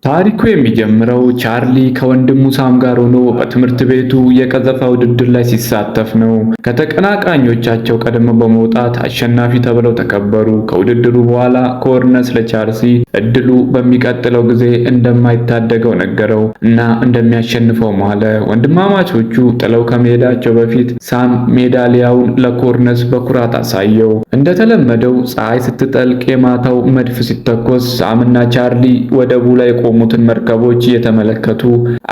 ታሪኩ የሚጀምረው ቻርሊ ከወንድሙ ሳም ጋር ሆኖ በትምህርት ቤቱ የቀዘፋ ውድድር ላይ ሲሳተፍ ነው። ከተቀናቃኞቻቸው ቀድመው በመውጣት አሸናፊ ተብለው ተከበሩ። ከውድድሩ በኋላ ኮርነስ ለቻርሊ እድሉ በሚቀጥለው ጊዜ እንደማይታደገው ነገረው እና እንደሚያሸንፈው ማለ። ወንድማማቾቹ ጥለው ከመሄዳቸው በፊት ሳም ሜዳሊያውን ለኮርነስ በኩራት አሳየው። እንደተለመደው ፀሐይ ስትጠልቅ የማታው መድፍ ሲተኮስ ሳምና ቻርሊ ወደቡ ላይ የቆሙትን መርከቦች እየተመለከቱ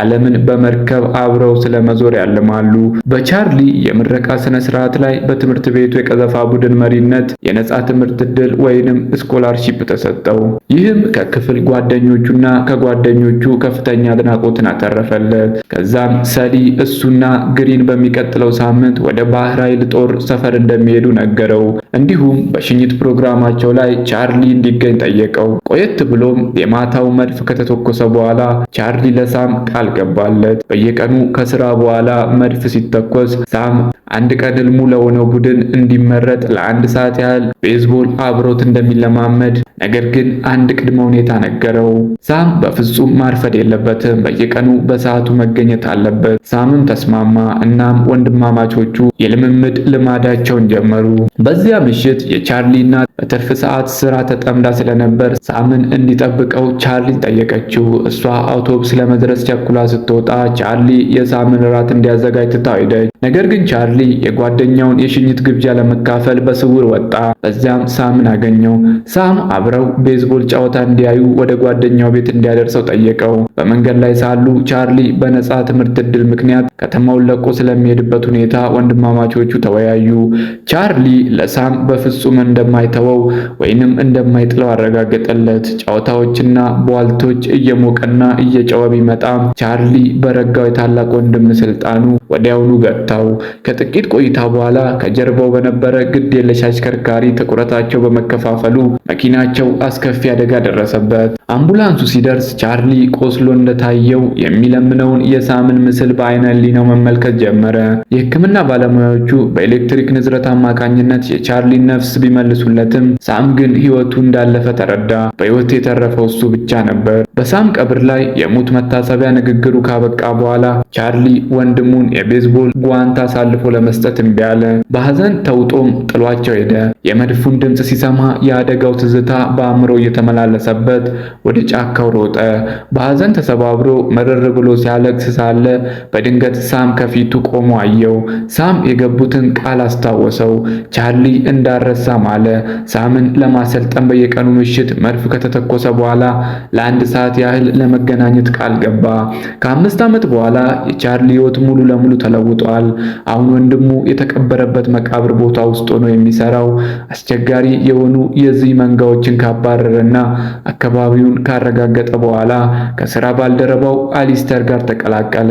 ዓለምን በመርከብ አብረው ስለመዞር ያልማሉ። በቻርሊ የምረቃ ስነ ስርዓት ላይ በትምህርት ቤቱ የቀዘፋ ቡድን መሪነት የነጻ ትምህርት ዕድል ወይንም ስኮላርሺፕ ተሰጠው። ይህም ከክፍል ጓደኞቹና ከጓደኞቹ ከፍተኛ አድናቆትን አተረፈለት። ከዛም ሰሊ እሱና ግሪን በሚቀጥለው ሳምንት ወደ ባህር ኃይል ጦር ሰፈር እንደሚሄዱ ነገረው። እንዲሁም በሽኝት ፕሮግራማቸው ላይ ቻርሊ እንዲገኝ ጠየቀው። ቆየት ብሎም የማታው መድፍ ከተተኮሰ በኋላ ቻርሊ ለሳም ቃል ገባለት። በየቀኑ ከስራ በኋላ መድፍ ሲተኮስ ሳም አንድ ቀን ህልሙ ለሆነው ቡድን እንዲመረጥ ለአንድ ሰዓት ያህል ቤዝቦል አብሮት እንደሚለማመድ፣ ነገር ግን አንድ ቅድመ ሁኔታ ነገረው። ሳም በፍጹም ማርፈድ የለበትም፣ በየቀኑ በሰዓቱ መገኘት አለበት። ሳምም ተስማማ። እናም ወንድማማቾቹ የልምምድ ልማዳቸውን ጀመሩ። በዚያ ምሽት የቻርሊ እናት በትርፍ ሰዓት ስራ ተጠምዳ ስለነበር ሳምን እንዲጠብቀው ቻርሊን ጠየቀችው። እሷ አውቶቡስ ለመድረስ ቸኩላ ስትወጣ ቻርሊ የሳምን ራት እንዲያዘጋጅ ትታው ሄደች። ነገር ግን ቻርሊ የጓደኛውን የሽኝት ግብዣ ለመካፈል በስውር ወጣ። በዚያም ሳምን አገኘው። ሳም አብረው ቤዝቦል ጨዋታ እንዲያዩ ወደ ጓደኛው ቤት እንዲያደርሰው ጠየቀው። በመንገድ ላይ ሳሉ ቻርሊ በነጻ ትምህርት ዕድል ምክንያት ከተማውን ለቆ ስለሚሄድበት ሁኔታ ወንድማማቾቹ ተወያዩ። ቻርሊ ለሳም በፍጹም እንደማይተወው ወይንም እንደማይጥለው አረጋገጠለት። ጨዋታዎችና ቧልቶች እየሞቀና እየጨወ ቢመጣም ቻርሊ በረጋው የታላቅ ወንድም ስልጣኑ ወዲያውኑ ገታው። ከጥቂት ቆይታ በኋላ ከጀርባው በነበረ ግድ የለሽ አሽከርካሪ ትኩረታቸው በመከፋፈሉ መኪናቸው አስከፊ አደጋ ደረሰበት። አምቡላንሱ ሲደርስ ቻርሊ ቆስሎ እንደታየው የሚለምነውን የሳምን ምስል በአይነ ህሊናው መመልከት ጀመረ። የሕክምና ባለሙያዎቹ በኤሌክትሪክ ንዝረት አማካኝነት የቻርሊን ነፍስ ቢመልሱለትም ሳም ግን ህይወቱ እንዳለፈ ተረዳ። በህይወት የተረፈው እሱ ብቻ ነበር። በሳም ቀብር ላይ የሙት መታሰቢያ ንግግሩ ካበቃ በኋላ ቻርሊ ወንድሙን የቤዝቦል ጓንት አሳልፎ ለመስጠት እምቢ አለ። በሐዘን ተውጦም ጥሏቸው ሄደ። የመድፉን ድምፅ ሲሰማ የአደጋው ትዝታ በአእምሮ እየተመላለሰበት ወደ ጫካው ሮጠ። በሐዘን ተሰባብሮ መረር ብሎ ሲያለቅስ ሳለ በድንገት ሳም ከፊቱ ቆሞ አየው። ሳም የገቡትን ቃል አስታወሰው። ቻርሊ እንዳረሳ ማለ። ሳምን ለማሰልጠን በየቀኑ ምሽት መድፍ ከተተኮሰ በኋላ ለአንድ ሰዓት ያህል ለመገናኘት ቃል ገባ። ከ5 ዓመት በኋላ የቻርሊ ህይወት ሙሉ ለሙሉ ተለውጧል። አሁን ወንድሙ የተቀበረበት መቃብር ቦታ ውስጥ ሆኖ የሚሰራው አስቸጋሪ የሆኑ የዚህ መንጋዎችን ካባረረና አካባቢውን ካረጋገጠ በኋላ ከስራ ባልደረባው አሊስተር ጋር ተቀላቀለ።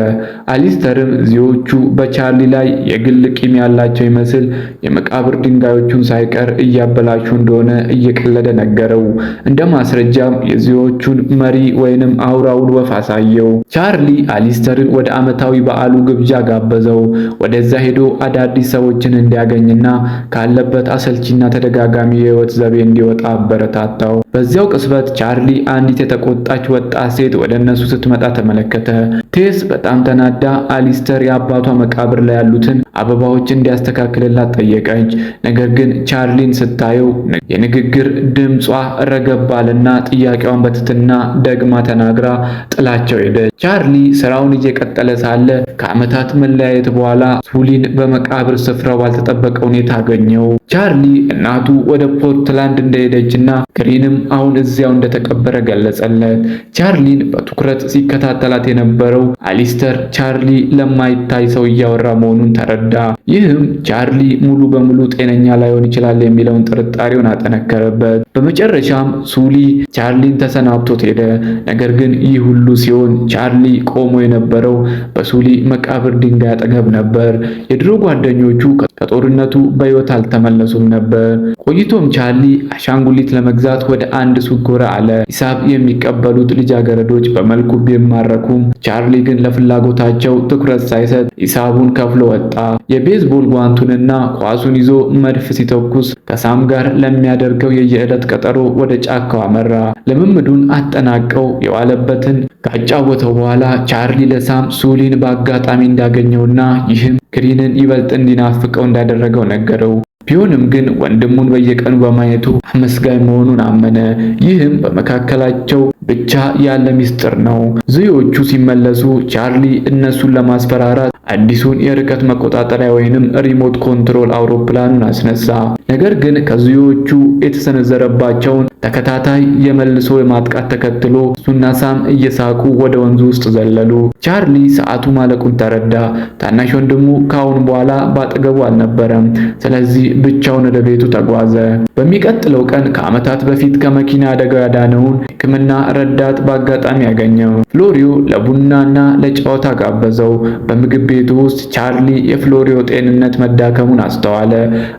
አሊስተርም ዚዎቹ በቻርሊ ላይ የግል ቂም ያላቸው ይመስል የመቃብር ድንጋዮቹን ሳይቀር እያበላሹ እንደሆነ እየቀለደ ነገረው። እንደ ማስረጃም የዚዎቹን መሪ ወይንም አውራውን ወፍ አሳየው። ቻርሊ አሊስተርን ወደ ዓመታዊ በዓሉ ግብዣ ጋበዘው። ወደዛ ሄዶ አዳዲስ ሰዎችን እንዲያገኝና ካለበት አሰልቺና ተደጋጋሚ የህይወት ዘቤ እንዲወጣ አበረታታው። በዚያው ቅጽበት ቻርሊ አንዲት የተቆጣች ወጣት ሴት ወደ እነሱ ስትመጣ ተመለከተ። ቴስ በጣም ተናዳ አሊስተር የአባቷ መቃብር ላይ ያሉትን አበባዎች እንዲያስተካክልላት ጠየቀች። ነገር ግን ቻርሊን ስታየው የንግግር ድምጿ ረገባልና ጥያቄዋን በትትና ደግማ ተናግራ ጥላቸው ሄደች። ቻርሊ ስራውን እየቀጠለ ሳለ ከዓመታት መለያየት በኋላ ሱሊን በመቃብር ስፍራው ባልተጠበቀ ሁኔታ አገኘው። ቻርሊ እናቱ ወደ ፖርትላንድ እንደሄደችና ግሪንም አሁን እዚያው እንደተቀበረ ገለጸለት። ቻርሊን በትኩረት ሲከታተላት የነበረው አሊስተር ቻርሊ ለማይታይ ሰው እያወራ መሆኑን ተረዳ። ይህም ቻርሊ ሙሉ በሙሉ ጤነኛ ላይሆን ይችላል የሚለውን ጥርጣሬውን አጠነከረበት። በመጨረሻም ሱሊ ቻርሊን ተሰናብቶት ሄደ። ነገር ግን ይህ ሁሉ ሲሆን ቻርሊ ቆሞ የነበረው በሱሊ መቃብር ድንጋይ አጠገብ ነበር። የድሮ ጓደኞቹ ከጦርነቱ በሕይወት አልተመለሱም ነበር። ነበር። ቆይቶም ቻርሊ አሻንጉሊት ለመግዛት ወደ አንድ ሱቅ ጎራ አለ። ሂሳብ የሚቀበሉት ልጃገረዶች በመልኩ ቢማረኩም ቻርሊ ግን ለፍላጎታቸው ትኩረት ሳይሰጥ ሂሳቡን ከፍሎ ወጣ። የቤዝቦል ጓንቱንና ኳሱን ይዞ መድፍ ሲተኩስ ከሳም ጋር ለሚያደርገው የየዕለት ቀጠሮ ወደ ጫካው አመራ። ልምምዱን አጠናቀው የዋለበትን ካጫወተው በኋላ ቻርሊ ለሳም ሱሊን በአጋጣሚ እንዳገኘውና ይህም ክሪንን ይበልጥ እንዲናፍቀው እንዳደረገው ነገረው። ቢሆንም ግን ወንድሙን በየቀኑ በማየቱ አመስጋኝ መሆኑን አመነ። ይህም በመካከላቸው ብቻ ያለ ሚስጥር ነው። ዝዮቹ ሲመለሱ ቻርሊ እነሱን ለማስፈራራት አዲሱን የርቀት መቆጣጠሪያ ወይንም ሪሞት ኮንትሮል አውሮፕላኑን አስነሳ። ነገር ግን ከዝዮቹ የተሰነዘረባቸውን ተከታታይ የመልሶ የማጥቃት ተከትሎ እሱና ሳም እየሳቁ ወደ ወንዙ ውስጥ ዘለሉ። ቻርሊ ሰዓቱ ማለቁን ተረዳ። ታናሽ ወንድሙ ከአሁን በኋላ ባጠገቡ አልነበረም። ስለዚህ ብቻውን ወደ ቤቱ ተጓዘ። በሚቀጥለው ቀን ከዓመታት በፊት ከመኪና አደጋ ያዳነውን ሕክምና ረዳት በአጋጣሚ ያገኘው። ፍሎሪዮ ለቡናና ለጨዋታ ጋበዘው። በምግብ ቤቱ ውስጥ ቻርሊ የፍሎሪዮ ጤንነት መዳከሙን አስተዋለ።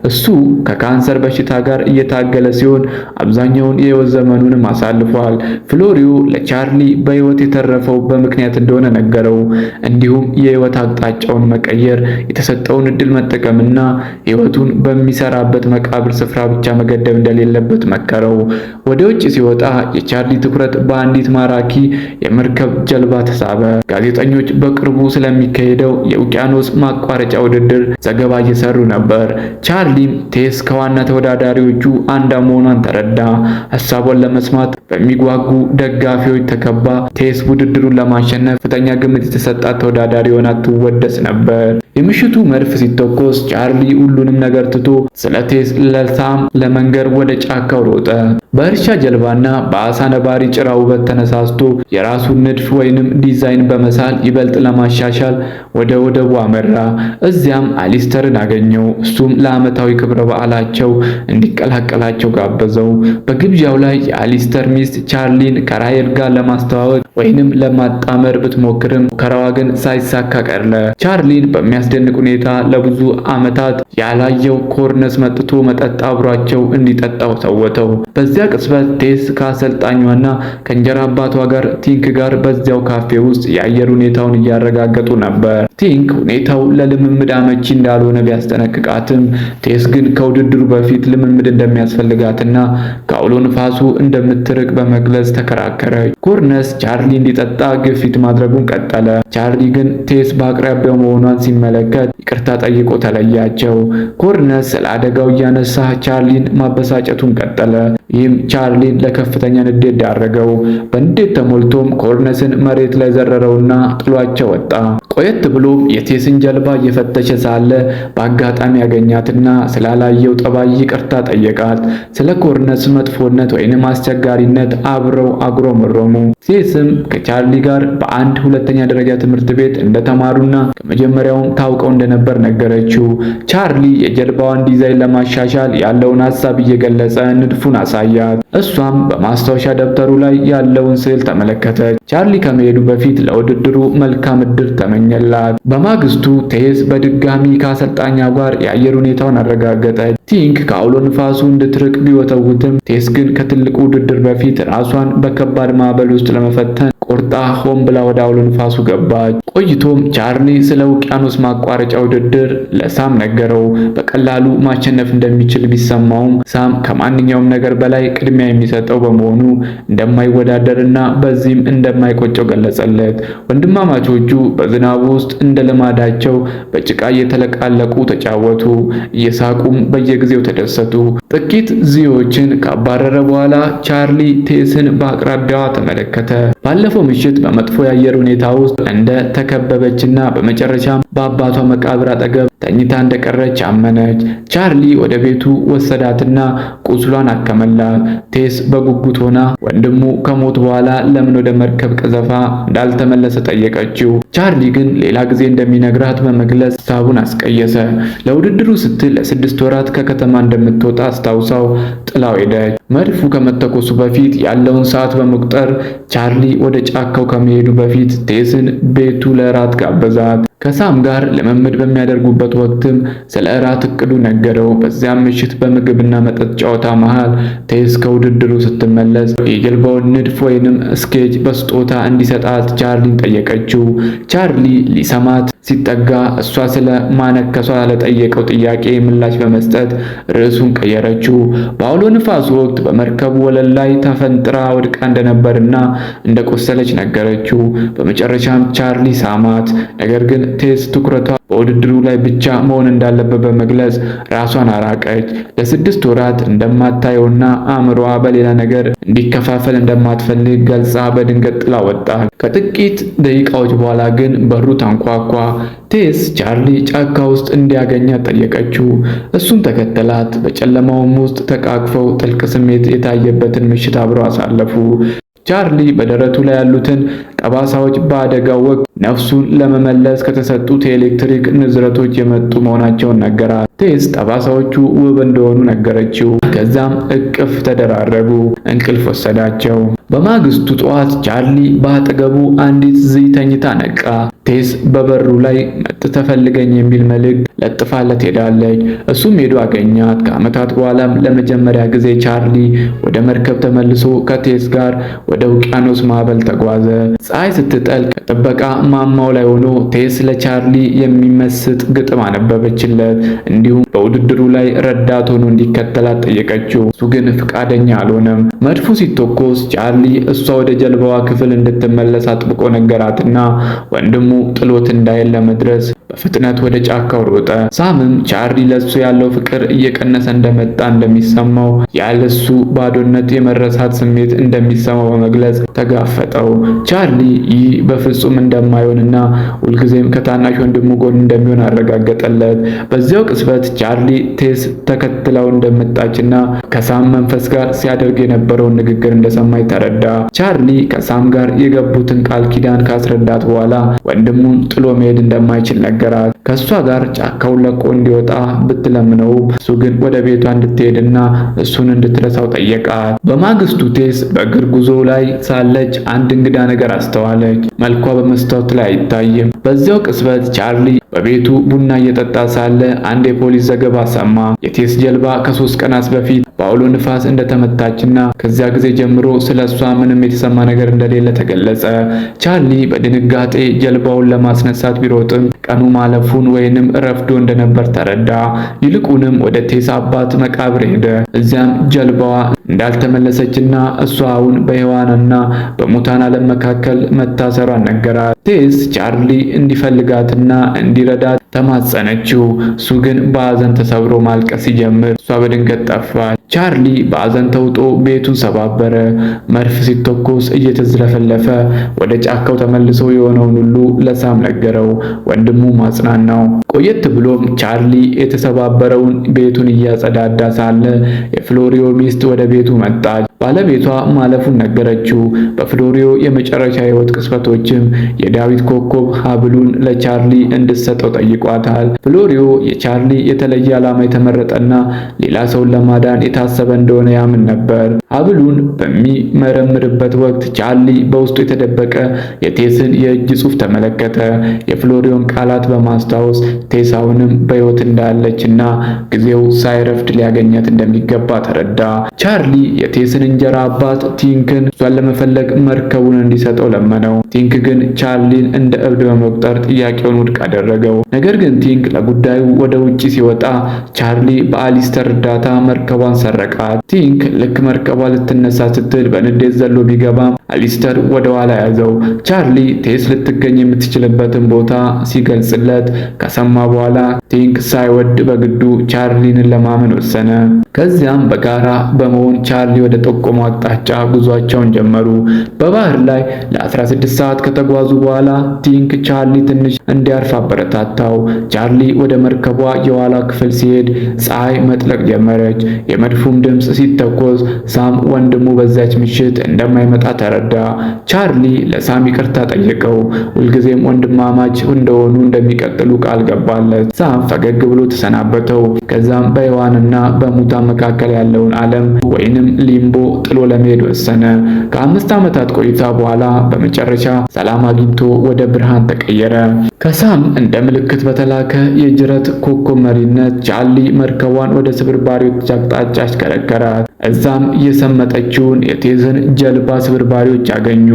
እሱ ከካንሰር በሽታ ጋር እየታገለ ሲሆን አብዛኛውን የህይወት ዘመኑንም አሳልፏል። ፍሎሪዮ ለቻርሊ በህይወት የተረፈው በምክንያት እንደሆነ ነገረው። እንዲሁም የህይወት አቅጣጫውን መቀየር፣ የተሰጠውን እድል መጠቀምና ህይወቱን በሚሰራበት መቃብር ስፍራ ብቻ መገደብ እንደሌለበት መከረው። ወደ ውጭ ሲወጣ የቻርሊ ትኩረት በአንዲት ማራኪ የመርከብ ጀልባ ተሳበ። ጋዜጠኞች በቅርቡ ስለሚካሄደው የውቅያኖስ ማቋረጫ ውድድር ዘገባ እየሰሩ ነበር። ቻርሊም ቴስ ከዋና ተወዳዳሪዎቹ አንዷ መሆኗን ተረዳ። ሐሳቧን ለመስማት በሚጓጉ ደጋፊዎች ተከባ ቴስ ውድድሩን ለማሸነፍ ከፍተኛ ግምት የተሰጣት ተወዳዳሪ ሆና ትወደስ ነበር። የምሽቱ መድፍ ሲተኮስ ቻርሊ ሁሉንም ነገር ትቶ ስለ ቴስ ለሳም ለመንገር ወደ ጫካው ሮጠ። በእርሻ ጀልባና በአሳ ነባሪ ጭራ ውበት ተነሳስቶ የራሱን ንድፍ ወይንም ዲዛይን በመሳል ይበልጥ ለማሻሻል ወደ ወደቡ አመራ። እዚያም አሊስተርን አገኘው። እሱም ለዓመታዊ ክብረ በዓላቸው እንዲቀላቀላቸው ጋበዘው። በግብዣው ላይ የአሊስተር ሚስት ቻርሊን ከራሄል ጋር ለማስተዋወቅ ወይንም ለማጣመር ብትሞክርም ሙከራዋ ግን ሳይሳካ ቀረ። ቻርሊን በሚያስደንቅ ሁኔታ ለብዙ ዓመታት ያላየው ኮርነስ መጥቶ መጠጥ አብሯቸው እንዲጠጣው ተወተው። በዚያ ቅጽበት ቴስ ከአሰልጣኟና ከእንጀራ አባቷ ጋር ቲንክ ጋር በዚያው ካፌ ውስጥ የአየር ሁኔታውን እያረጋገጡ ነበር። ቲንክ ሁኔታው ለልምምድ አመቺ እንዳልሆነ ቢያስጠነቅቃትም ቴስ ግን ከውድድሩ በፊት ልምምድ እንደሚያስፈልጋትና ከአውሎ ንፋሱ እንደምትርቅ በመግለጽ ተከራከረች። ኮርነስ ቻርሊ እንዲጠጣ ግፊት ማድረጉን ቀጠለ። ቻርሊ ግን ቴስ በአቅራቢያው መሆኗን ሲመለከት ይቅርታ ጠይቆ ተለያቸው። ኮርነስ ስለ አደጋው እያነሳ ቻርሊን ማበሳጨቱን ቀጠለ። ይህም ቻርሊን ለከፍተኛ ንዴት ዳረገው። በንዴት ተሞልቶም ኮርነስን መሬት ላይ ዘረረውና ጥሏቸው ወጣ። ቆየት ብሎም የቴስን ጀልባ እየፈተሸ ሳለ በአጋጣሚ ያገኛትና ስላላየው ጠባይ ይቅርታ ጠየቃት። ስለ ኮርነስ መጥፎነት ወይንም አስቸጋሪነት አብረው አጉረመረሙ። ቴስም ከቻርሊ ጋር በአንድ ሁለተኛ ደረጃ ትምህርት ቤት እንደተማሩና ከመጀመሪያውም ታውቀው እንደነበር ነገረችው። ቻርሊ የጀልባዋን ዲዛይን ለማሻሻል ያለውን ሐሳብ እየገለጸ ንድፉን አሳያት። እሷም በማስታወሻ ደብተሩ ላይ ያለውን ስዕል ተመለከተች። ቻርሊ ከመሄዱ በፊት ለውድድሩ መልካም ዕድል ተመኘላት። በማግስቱ ቴስ በድጋሚ ከአሰልጣኛ ጋር የአየር ሁኔታውን አረጋገጠች። ቲንክ ከአውሎ ንፋሱ እንድትርቅ ቢወተውትም ቴስ ግን ከትልቁ ውድድር በፊት ራሷን በከባድ ማዕበል ውስጥ ለመፈተን ቆርጣ ሆን ብላ ወደ አውሎ ንፋሱ ገባች። ቆይቶም ቻርሊ ስለ ውቅያኖስ ማቋረጫ ውድድር ለሳም ነገረው። በቀላሉ ማሸነፍ እንደሚችል ቢሰማውም ሳም ከማንኛውም ነገር በላይ ቅድሚያ የሚሰጠው በመሆኑ እንደማይወዳደርና በዚህም እንደማይቆጨው ገለጸለት። ወንድማማቾቹ በዝናቡ ውስጥ እንደ ልማዳቸው በጭቃ እየተለቃለቁ ተጫወቱ። እየሳቁም በየጊዜው ተደሰቱ። ጥቂት ዚዮችን ካባረረ በኋላ ቻርሊ ቴስን በአቅራቢያዋ ተመለከተ። ባለፈው ምሽት በመጥፎ የአየር ሁኔታ ውስጥ እንደ ተከበበችና በመጨረሻም በአባቷ መቃብር አጠገብ ተኝታ እንደቀረች አመነች። ቻርሊ ወደ ቤቱ ወሰዳትና ቁስሏን አከመላት። ቴስ በጉጉት ሆና ወንድሙ ከሞት በኋላ ለምን ወደ መርከብ ቀዘፋ እንዳልተመለሰ ጠየቀችው። ቻርሊ ግን ሌላ ጊዜ እንደሚነግራት በመግለጽ ሀሳቡን አስቀየሰ። ለውድድሩ ስትል ለ6 ወራት ከከተማ እንደምትወጣ አስታውሳው ጥላው ሄደች። መድፉ ከመተኮሱ በፊት ያለውን ሰዓት በመቁጠር ቻርሊ ወደ ጫካው ከመሄዱ በፊት ቴስን ቤቱ ለራት ጋበዛት። ከሳም ጋር ልምምድ በሚያደርጉበት ወቅትም ስለ እራት እቅዱ ነገረው። በዚያም ምሽት በምግብና መጠጥ ጨዋታ መሃል ቴስ ከውድድሩ ስትመለስ የጀልባውን ንድፍ ወይንም ስኬች በስጦታ እንዲሰጣት ቻርሊን ጠየቀችው። ቻርሊ ሊሰማት ሲጠጋ እሷ ስለ ማነከሷ ለጠየቀው ጥያቄ ምላሽ በመስጠት ርዕሱን ቀየረችው። በአውሎ ንፋስ ወቅት በመርከቡ ወለል ላይ ተፈንጥራ ወድቃ እንደነበርና እንደቆሰለች ነገረችው። በመጨረሻም ቻርሊ ሳማት። ነገር ግን ቴስ ትኩረቷ በውድድሩ ላይ ብቻ መሆን እንዳለበት በመግለጽ ራሷን አራቀች። ለ6 ወራት እንደማታየውና አእምሯ በሌላ ነገር እንዲከፋፈል እንደማትፈልግ ገልጻ በድንገት ጥላ ወጣች። ከጥቂት ደቂቃዎች በኋላ ግን በሩ ተንኳኳ። ቴስ ቻርሊ ጫካ ውስጥ እንዲያገኛት ጠየቀችው። እሱን ተከተላት። በጨለማውም ውስጥ ተቃቅፈው ጥልቅ ስሜት የታየበትን ምሽት አብረው አሳለፉ። ቻርሊ በደረቱ ላይ ያሉትን ጠባሳዎች በአደጋው ወቅት ነፍሱን ለመመለስ ከተሰጡት የኤሌክትሪክ ንዝረቶች የመጡ መሆናቸውን ነገራት። ቴስ ጠባሳዎቹ ውብ እንደሆኑ ነገረችው። ከዛም እቅፍ ተደራረጉ። እንቅልፍ ወሰዳቸው። በማግስቱ ጠዋት ቻርሊ በአጠገቡ አንዲት ዝይ ተኝታ ነቃ። ቴስ በበሩ ላይ መጥተህ ፈልገኝ የሚል መልእክት ለጥፋለት ሄዳለች። እሱም ሄዶ አገኛት። ከዓመታት በኋላም ለመጀመሪያ ጊዜ ቻርሊ ወደ መርከብ ተመልሶ ከቴስ ጋር ወደ ውቅያኖስ ማዕበል ተጓዘ። ፀሐይ ስትጠልቅ ከጥበቃ ማማው ላይ ሆኖ ቴስ ለቻርሊ የሚመስጥ ግጥም አነበበችለት። እንዲሁም በውድድሩ ላይ ረዳት ሆኖ እንዲከተላት ጠየቀችው። እሱ ግን ፈቃደኛ አልሆነም። መድፉ ሲተኮስ ቻርሊ እሷ ወደ ጀልባዋ ክፍል እንድትመለስ አጥብቆ ነገራትና ወንድሙ ጥሎት እንዳይል ለመድረስ በፍጥነት ወደ ጫካው ሮጠ። ሳምም ቻርሊ ለሱ ያለው ፍቅር እየቀነሰ እንደመጣ እንደሚሰማው ያለሱ ባዶነት የመረሳት ስሜት እንደሚሰማው በመግለጽ ተጋፈጠው። ቻርሊ ይህ በፍጹም እንደማይሆንና ሁልጊዜም ከታናሽ ወንድሙ ጎን እንደሚሆን አረጋገጠለት። በዚያው ቅጽበት ቻርሊ ቴስ ተከትለው እንደመጣችና ከሳም መንፈስ ጋር ሲያደርግ የነበረውን ንግግር እንደሰማች ተረዳ። ቻርሊ ከሳም ጋር የገቡትን ቃል ኪዳን ካስረዳት በኋላ ወንድሙን ጥሎ መሄድ እንደማይችል ነገራት። ከሷ ጋር ጫካውን ለቆ እንዲወጣ ብትለምነው እሱ ግን ወደ ቤቷ እንድትሄድና እሱን እንድትረሳው ጠየቃት። በማግስቱ ቴስ በእግር ጉዞ ላይ ሳለች አንድ እንግዳ ነገር አስተዋለች። መልኳ በመስታወት ላይ አይታይም። በዚያው ቅጽበት ቻርሊ በቤቱ ቡና እየጠጣ ሳለ አንድ የፖሊስ ዘገባ ሰማ። የቴስ ጀልባ ከ3 ቀናት በፊት በአውሎ ንፋስ እንደተመታችና ከዚያ ጊዜ ጀምሮ ስለሷ ምንም የተሰማ ነገር እንደሌለ ተገለጸ። ቻርሊ በድንጋጤ ጀልባውን ለማስነሳት ቢሮጥም ቀኑ ማለፉን ወይንም ረፍዶ እንደነበር ተረዳ። ይልቁንም ወደ ቴስ አባት መቃብር ሄደ። እዚያም ጀልባዋ እንዳልተመለሰችና እሷ አሁን በሕያዋንና በሙታን ዓለም መካከል መታሰሯን ነገራት። ቴስ ቻርሊ እንዲፈልጋትና እንዲረዳት ተማጸነችው። እሱ ግን በሐዘን ተሰብሮ ማልቀስ ሲጀምር እሷ በድንገት ጠፋች። ቻርሊ በሐዘን ተውጦ ቤቱን ሰባበረ። መድፍ ሲተኮስ እየተዝለፈለፈ ወደ ጫካው ተመልሶ የሆነውን ሁሉ ለሳም ነገረው። ወንድሙ ማጽናናው። ቆየት ብሎም ቻርሊ የተሰባበረውን ቤቱን እያጸዳዳ ሳለ የፍሎሪዮ ሚስት ወደ ቤቱ መጣች። ባለቤቷ ማለፉን ነገረችው። በፍሎሪዮ የመጨረሻ የህይወት ቅጽበቶችም የዳዊት ኮከብ ሀብሉን ለቻርሊ እንድትሰጠው ጠይቋታል። ፍሎሪዮ የቻርሊ የተለየ ዓላማ የተመረጠና ሌላ ሰውን ለማዳን የታሰበ እንደሆነ ያምን ነበር። ሀብሉን በሚመረምርበት ወቅት ቻርሊ በውስጡ የተደበቀ የቴስን የእጅ ጽሑፍ ተመለከተ። የፍሎሪዮን ቃላት በማስታወስ ቴስ አሁንም በሕይወት እንዳለችና ጊዜው ሳይረፍድ ሊያገኛት እንደሚገባ ተረዳ። ቻርሊ የቴስን እንጀራ አባት ቲንክን እሷን ለመፈለግ መርከቡን እንዲሰጠው ለመነው። ቲንክ ግን ቻርሊን እንደ እብድ በመቁጠር ጥያቄውን ውድቅ አደረገው። ነገር ግን ቲንክ ለጉዳዩ ወደ ውጪ ሲወጣ ቻርሊ በአሊስተር እርዳታ መርከቧን ሰረቃት። ቲንክ ልክ መርከቧ ልትነሳ ስትል በንዴት ዘሎ ቢገባም አሊስተር ወደ ኋላ ያዘው። ቻርሊ ቴስ ልትገኝ የምትችልበትን ቦታ ሲገልጽለት ከሰማ በኋላ ቲንክ ሳይወድ በግዱ ቻርሊን ለማመን ወሰነ። ከዚያም በጋራ በመሆን ቻርሊ ወደ ጠቆመው አቅጣጫ ጉዟቸውን ጀመሩ። በባህር ላይ ለ16 ሰዓት ከተጓዙ በኋላ ቲንክ ቻርሊ ትንሽ እንዲያርፍ አበረታታው። ቻርሊ ወደ መርከቧ የኋላ ክፍል ሲሄድ ፀሐይ መጥለቅ ጀመረች። የመድፉም ድምፅ ሲተኮስ ሳም ወንድሙ በዛች ምሽት እንደማይመጣ ተረዳ። ቻርሊ ለሳም ይቅርታ ጠየቀው። ሁልጊዜም ወንድማማች እንደሆኑ እንደሚቀጥሉ ቃል ገባለት። ሳም ፈገግ ብሎ ተሰናበተው። ከዛም በሕያዋንና በሙታን መካከል ያለውን ዓለም ወይንም ሊምቦ ጥሎ ለመሄድ ወሰነ። ከ5 ዓመታት ቆይታ በኋላ በመጨረሻ ሰላም አግኝቶ ወደ ብርሃን ተቀየረ። ከሳም እንደ ምልክት በተላከ የጅረት ኮከብ መሪነት ቻርሊ መርከቧን ወደ ስብርባሪዎች አቅጣጫ አሽከረከራት። እዛም የሰመጠችውን የቴዝን ጀልባ ስብርባሪዎች አገኙ።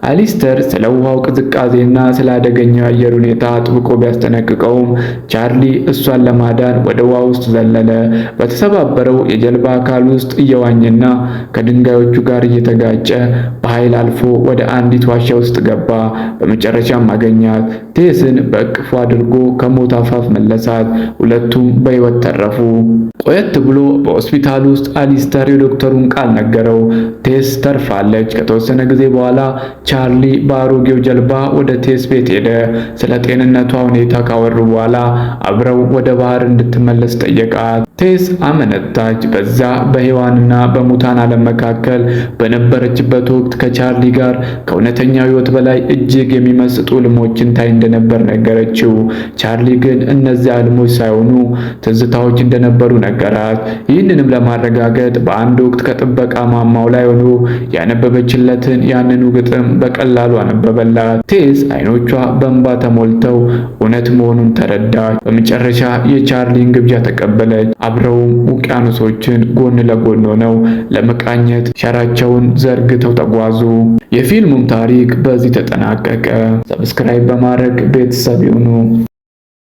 አሊስተር ስለ ውሃው ቅዝቃዜና ስለ አደገኛው አየር ሁኔታ አጥብቆ ቢያስጠነቅቀውም ቻርሊ እሷን ለማዳን ወደ ውሃ ውስጥ ዘለለ። በተሰባበረው የጀልባ አካል ውስጥ እየዋኘና ከድንጋዮቹ ጋር እየተጋጨ በኃይል አልፎ ወደ አንዲት ዋሻ ውስጥ ገባ። በመጨረሻም አገኛት። ቴስን በእቅፉ አድርጎ ከሞት አፋፍ መለሳት። ሁለቱም በሕይወት ተረፉ። ቆየት ብሎ በሆስፒታል ውስጥ አሊስተር የዶክተሩን ቃል ነገረው። ቴስ ተርፋለች። ከተወሰነ ጊዜ በኋላ ቻርሊ በአሮጌው ጀልባ ወደ ቴስ ቤት ሄደ። ስለ ጤንነቷ ሁኔታ ካወሩ በኋላ አብረው ወደ ባህር እንድትመለስ ጠየቃት። ቴስ አመነታች። በዛ በሕያዋንና በሙታን ዓለም መካከል በነበረችበት ወቅት ከቻርሊ ጋር ከእውነተኛው ሕይወት በላይ እጅግ የሚመስጡ ሕልሞችን ታይ እንደነበር ነገረችው። ቻርሊ ግን እነዚያ ሕልሞች ሳይሆኑ ትዝታዎች እንደነበሩ ነገራት። ይህንንም ለማረጋገጥ በአንድ ወቅት ከጥበቃ ማማው ላይ ሆኖ ያነበበችለትን ያንኑ ግጥም በቀላሉ አነበበላት። ቴስ አይኖቿ በእንባ ተሞልተው እውነት መሆኑን ተረዳች። በመጨረሻ የቻርሊን ግብዣ ተቀበለች። አብረውም ውቅያኖሶችን ጎን ለጎን ሆነው ለመቃኘት ሸራቸውን ዘርግተው ተጓዙ። የፊልሙም ታሪክ በዚህ ተጠናቀቀ። ሰብስክራይብ በማድረግ ቤተሰብ ይሁኑ።